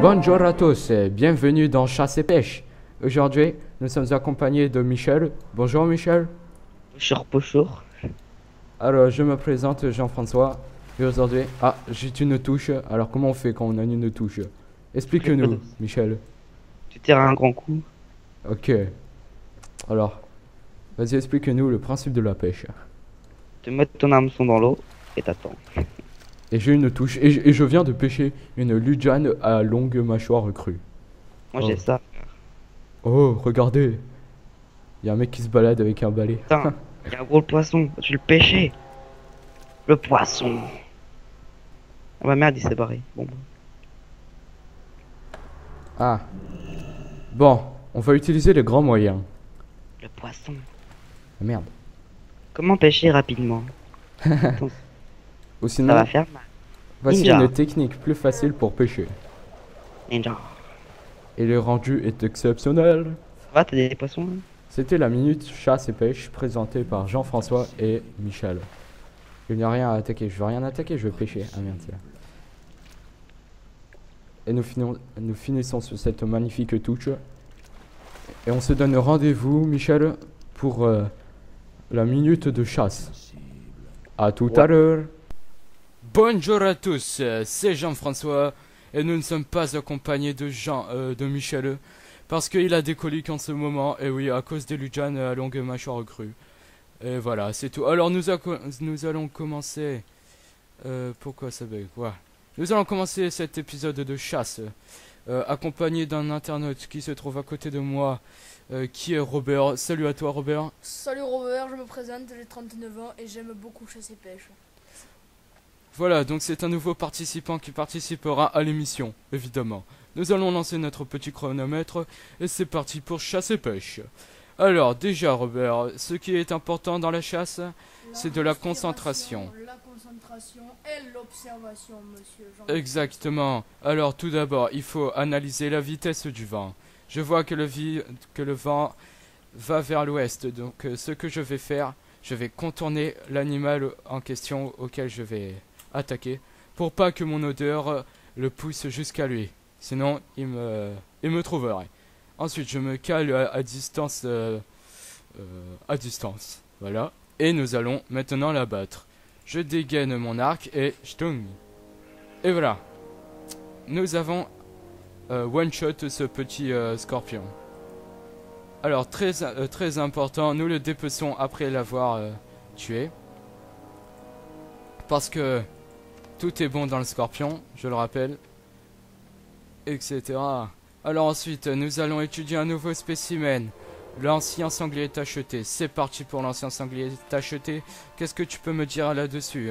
Bonjour à tous et bienvenue dans Chasse et Pêche. Aujourd'hui, nous sommes accompagnés de Michel. Bonjour Michel. Pochour, pochour. Alors, je me présente Jean-François. Et aujourd'hui, j'ai une touche. Alors, comment on fait quand on a une touche? Très peu Explique-nous, douce. Michel. Tu tires un grand coup. Ok. Alors, vas-y, explique-nous le principe de la pêche. Tu mets ton hameçon dans l'eau et t'attends. Et j'ai une touche. Et je viens de pêcher une ludjane à longue mâchoire crue. Moi j'ai Oh. ça. Oh, regardez. Il y a un mec qui se balade avec un balai. Putain, il y a un gros poisson. Tu le pêcher. Le poisson. Ah bah merde, il s'est barré. Bon, bah. Ah. Bon, on va utiliser les grands moyens. Le poisson. Ah, merde. Comment pêcher rapidement? Attends, Ou ça va sinon, faire mal. voici Ninja. une technique plus facile pour pêcher. Ninja. Et le rendu est exceptionnel. Ça va, t'as des poissons là? C'était la minute chasse et pêche présentée par Jean-François et Michel. Il n'y a rien à attaquer. Je veux rien attaquer, je veux pêcher. Ah merde, c'est là. Et nous finissons sur cette magnifique touche. Et on se donne rendez-vous, Michel, pour la minute de chasse. À tout Ouais. à l'heure. Bonjour à tous, c'est Jean-François et nous ne sommes pas accompagnés de Michel parce qu'il a des coliques en ce moment et oui à cause des ludjanes à longue mâchoire crue. Et voilà, c'est tout. Alors nous allons commencer. Pourquoi ça bug? Voilà. Nous allons commencer cet épisode de chasse accompagné d'un internaute qui se trouve à côté de moi qui est Robert. Salut à toi Robert. Salut Robert, je me présente, j'ai 39 ans et j'aime beaucoup chasser pêche. Voilà, donc c'est un nouveau participant qui participera à l'émission, évidemment. Nous allons lancer notre petit chronomètre et c'est parti pour chasse et pêche. Alors déjà Robert, ce qui est important dans la chasse, c'est de la concentration. La concentration et l'observation, monsieur Jean. Exactement. Alors tout d'abord, il faut analyser la vitesse du vent. Je vois que que le vent va vers l'ouest, donc ce que je vais faire, je vais contourner l'animal en question auquel je vais attaquer pour pas que mon odeur le pousse jusqu'à lui. Sinon, il me trouverait. Ensuite, je me cale à distance, à distance. Voilà. Et nous allons maintenant l'abattre. Je dégaine mon arc et stung. Et voilà. Nous avons one shot ce petit scorpion. Alors très important, nous le dépeçons après l'avoir tué. Parce que tout est bon dans le scorpion, je le rappelle, etc. Alors ensuite, nous allons étudier un nouveau spécimen. L'ancien sanglier tacheté. C'est parti pour l'ancien sanglier tacheté. Qu'est-ce que tu peux me dire là-dessus,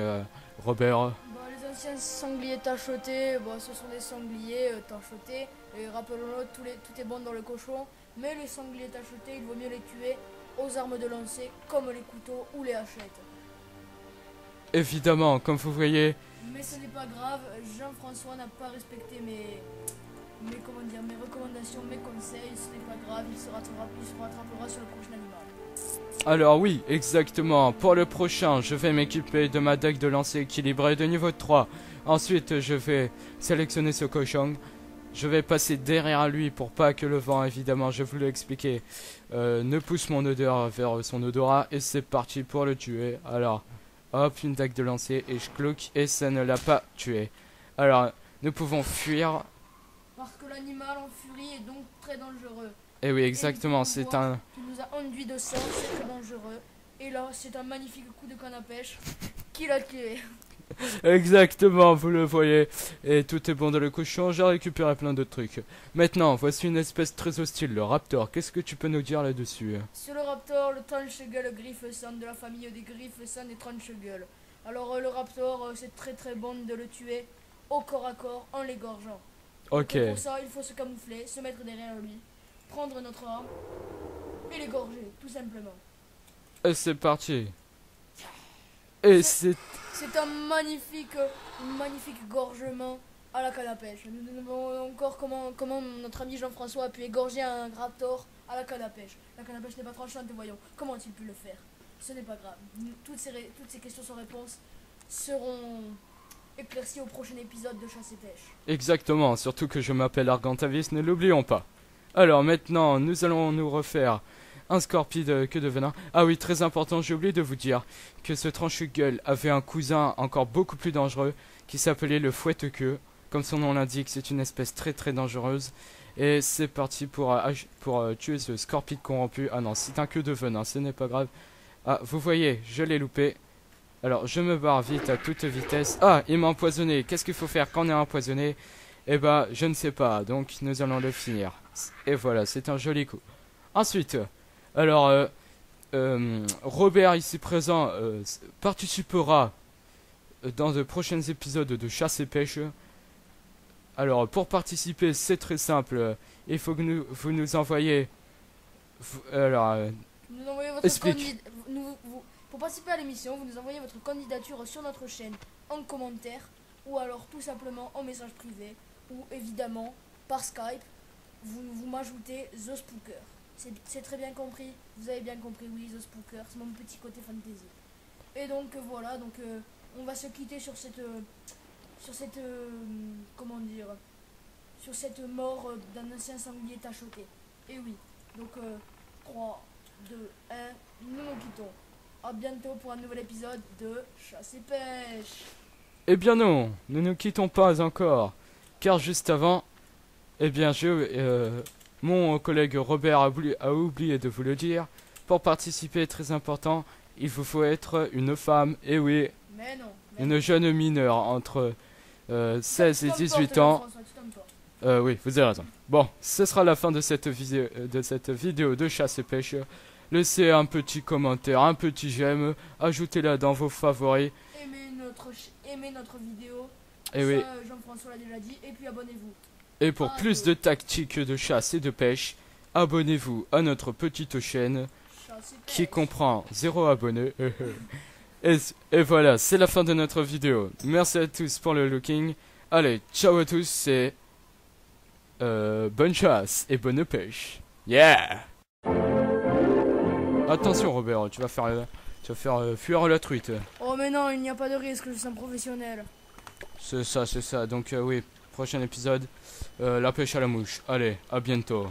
Robert? Les anciens sangliers tachetés, ce sont des sangliers tachetés. Et rappelons-le, tout est bon dans le cochon. Mais les sangliers tachetés, il vaut mieux les tuer aux armes de lancer, comme les couteaux ou les hachettes. Évidemment, comme vous voyez. Mais ce n'est pas grave, Jean-François n'a pas respecté mes recommandations, mes conseils. Ce n'est pas grave, il se rattrapera sur le prochain animal. Alors oui, exactement. Pour le prochain, je vais m'équiper de ma deck de lancer équilibrée de niveau 3. Ensuite, je vais sélectionner ce cochon. Je vais passer derrière lui pour pas que le vent, évidemment, je vous l'ai expliqué, ne pousse mon odeur vers son odorat. Et c'est parti pour le tuer. Alors, hop, une dague de lancer et je cloque et ça ne l'a pas tué. Alors, nous pouvons fuir. Parce que l'animal en furie est donc très dangereux. Et oui, exactement, Et c'est un... qui nous a enduit de sang, c'est très dangereux. Et là, c'est un magnifique coup de canne à pêche qui l'a tué. Exactement, vous le voyez. Et tout est bon dans le cochon, j'ai récupéré plein de trucs. Maintenant, voici une espèce très hostile, le raptor. Qu'est-ce que tu peux nous dire là-dessus? C'est le raptor, le tranche-gueule griffe-sang, de la famille des griffes-sang des tranche-gueules. Alors le raptor, c'est très très bon de le tuer au corps à corps en l'égorgeant. Ok. Et pour ça, il faut se camoufler, se mettre derrière lui, prendre notre arme et l'égorger, tout simplement. Et c'est parti. Et c'est... C'est un magnifique gorgement à la canne à pêche. Nous nous demandons encore comment notre ami Jean-François a pu égorger un raptor à la canne à pêche. La canne à pêche n'est pas tranchante, voyons. Comment a-t-il pu le faire? Ce n'est pas grave. Toutes ces questions sans réponse seront éclairci au prochain épisode de Chasse et Pêche. Exactement, surtout que je m'appelle Argantavis, ne l'oublions pas. Alors maintenant, nous allons nous refaire un scorpide que de venin. Ah oui, très important, j'ai oublié de vous dire que ce tranche-gueule avait un cousin encore beaucoup plus dangereux qui s'appelait le fouette-queue. Comme son nom l'indique, c'est une espèce très très dangereuse. Et c'est parti pour tuer ce scorpide corrompu. Ah non, c'est un queue de venin, ce n'est pas grave. Ah, vous voyez, je l'ai loupé. Alors, je me barre vite à toute vitesse. Ah, il m'a empoisonné. Qu'est-ce qu'il faut faire quand on est empoisonné? Eh ben, je ne sais pas. Donc, nous allons le finir. Et voilà, c'est un joli coup. Ensuite, alors, Robert, ici présent, participera dans de prochains épisodes de Chasse et Pêche. Alors, pour participer, c'est très simple. Il faut que vous nous envoyez... alors, Vous nous envoyez votre explique. pour participer à l'émission, vous nous envoyez votre candidature sur notre chaîne en commentaire ou alors tout simplement en message privé ou évidemment par Skype. Vous m'ajoutez The Spooker. C'est très bien compris. Vous avez bien compris, oui, The Spooker. C'est mon petit côté fantasy. Et donc voilà, donc on va se quitter sur cette comment dire, sur cette mort d'un ancien sanglier tachoté. Et oui, donc 3, 2, 1, nous nous quittons. A bientôt pour un nouvel épisode de Chasse et Pêche. Eh bien non, nous ne quittons pas encore. Car juste avant, eh bien mon collègue Robert a oublié de vous le dire. Pour participer, très important, il vous faut être une femme. Et oui, Mais non. une jeune mineure entre 16 et 18 ans. Oui, vous avez raison. Bon, ce sera la fin de cette vidéo de Chasse et Pêche. Laissez un petit commentaire, un petit j'aime, ajoutez-la dans vos favoris. Aimez notre vidéo. Et ça, oui. Jean-François l'a déjà dit. Et puis abonnez-vous. Et pour plus de tactiques de chasse et de pêche, abonnez-vous à notre petite chaîne Chasse et qui Pêche. comprend 0 abonnés. et voilà, c'est la fin de notre vidéo. Merci à tous pour le looking. Allez, ciao à tous et bonne chasse et bonne pêche. Yeah! Attention Robert, tu vas faire fuir la truite. Oh mais non, il n'y a pas de risque, je suis un professionnel. C'est ça. Donc oui, prochain épisode, la pêche à la mouche. Allez, à bientôt.